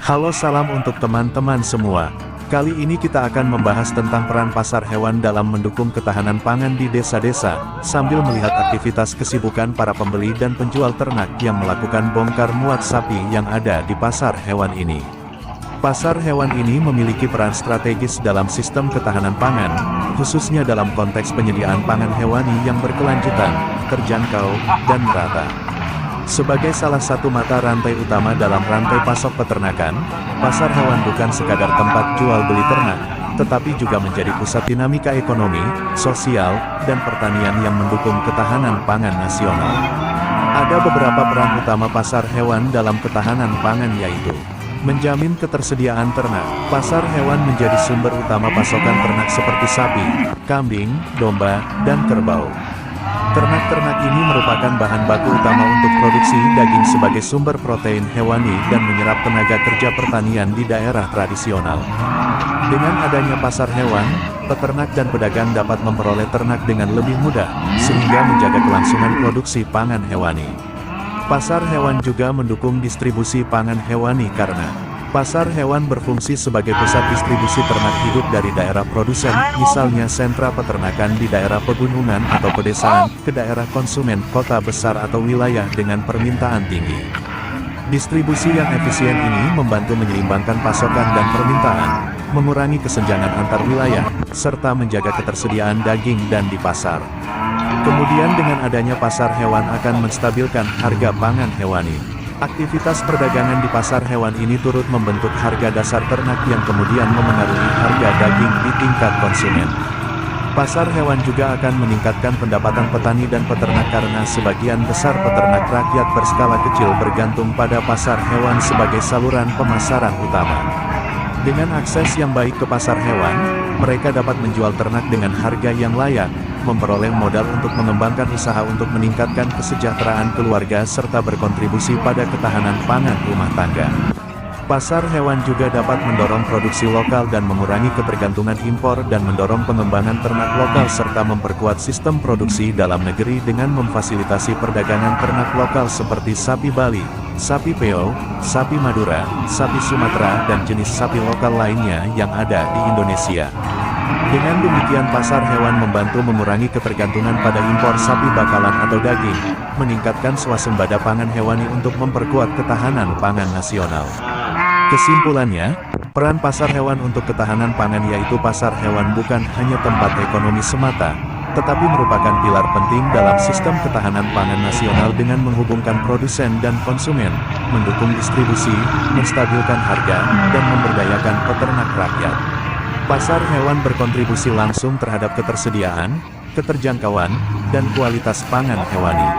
Halo, salam untuk teman-teman semua. Kali ini kita akan membahas tentang peran pasar hewan dalam mendukung ketahanan pangan di desa-desa, sambil melihat aktivitas kesibukan para pembeli dan penjual ternak yang melakukan bongkar muat sapi yang ada di pasar hewan ini. Pasar hewan ini memiliki peran strategis dalam sistem ketahanan pangan, khususnya dalam konteks penyediaan pangan hewani yang berkelanjutan, terjangkau, dan merata. Sebagai salah satu mata rantai utama dalam rantai pasok peternakan, pasar hewan bukan sekadar tempat jual beli ternak, tetapi juga menjadi pusat dinamika ekonomi, sosial, dan pertanian yang mendukung ketahanan pangan nasional. Ada beberapa peran utama pasar hewan dalam ketahanan pangan, yaitu menjamin ketersediaan ternak. Pasar hewan menjadi sumber utama pasokan ternak seperti sapi, kambing, domba, dan kerbau. Ternak-ternak ini merupakan bahan baku utama untuk produksi daging sebagai sumber protein hewani dan menyerap tenaga kerja pertanian di daerah tradisional. Dengan adanya pasar hewan, peternak dan pedagang dapat memperoleh ternak dengan lebih mudah, sehingga menjaga kelangsungan produksi pangan hewani. Pasar hewan juga mendukung distribusi pangan hewani karena pasar hewan berfungsi sebagai pusat distribusi ternak hidup dari daerah produsen, misalnya sentra peternakan di daerah pegunungan atau pedesaan, ke daerah konsumen, kota besar atau wilayah dengan permintaan tinggi. Distribusi yang efisien ini membantu menyeimbangkan pasokan dan permintaan, mengurangi kesenjangan antar wilayah, serta menjaga ketersediaan daging dan di pasar. Kemudian dengan adanya pasar hewan akan menstabilkan harga pangan hewani. Aktivitas perdagangan di pasar hewan ini turut membentuk harga dasar ternak yang kemudian memengaruhi harga daging di tingkat konsumen. Pasar hewan juga akan meningkatkan pendapatan petani dan peternak karena sebagian besar peternak rakyat berskala kecil bergantung pada pasar hewan sebagai saluran pemasaran utama. Dengan akses yang baik ke pasar hewan, mereka dapat menjual ternak dengan harga yang layak, memperoleh modal untuk mengembangkan usaha untuk meningkatkan kesejahteraan keluarga serta berkontribusi pada ketahanan pangan rumah tangga. Pasar hewan juga dapat mendorong produksi lokal dan mengurangi ketergantungan impor dan mendorong pengembangan ternak lokal serta memperkuat sistem produksi dalam negeri dengan memfasilitasi perdagangan ternak lokal seperti sapi Bali, sapi Peo, sapi Madura, sapi Sumatera dan jenis sapi lokal lainnya yang ada di Indonesia. Dengan demikian pasar hewan membantu mengurangi ketergantungan pada impor sapi bakalan atau daging, meningkatkan swasembada pangan hewani untuk memperkuat ketahanan pangan nasional. Kesimpulannya, peran pasar hewan untuk ketahanan pangan yaitu pasar hewan bukan hanya tempat ekonomi semata, tetapi merupakan pilar penting dalam sistem ketahanan pangan nasional dengan menghubungkan produsen dan konsumen, mendukung distribusi, menstabilkan harga, dan memberdayakan peternak rakyat. Pasar hewan berkontribusi langsung terhadap ketersediaan, keterjangkauan, dan kualitas pangan hewani.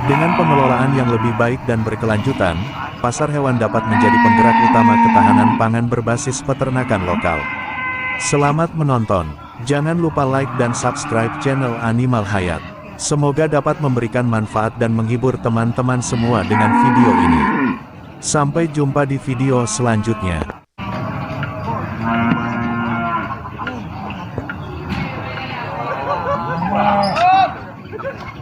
Dengan pengelolaan yang lebih baik dan berkelanjutan, pasar hewan dapat menjadi penggerak utama ketahanan pangan berbasis peternakan lokal. Selamat menonton! Jangan lupa like dan subscribe channel Animal Hayat. Semoga dapat memberikan manfaat dan menghibur teman-teman semua dengan video ini. Sampai jumpa di video selanjutnya. Wow.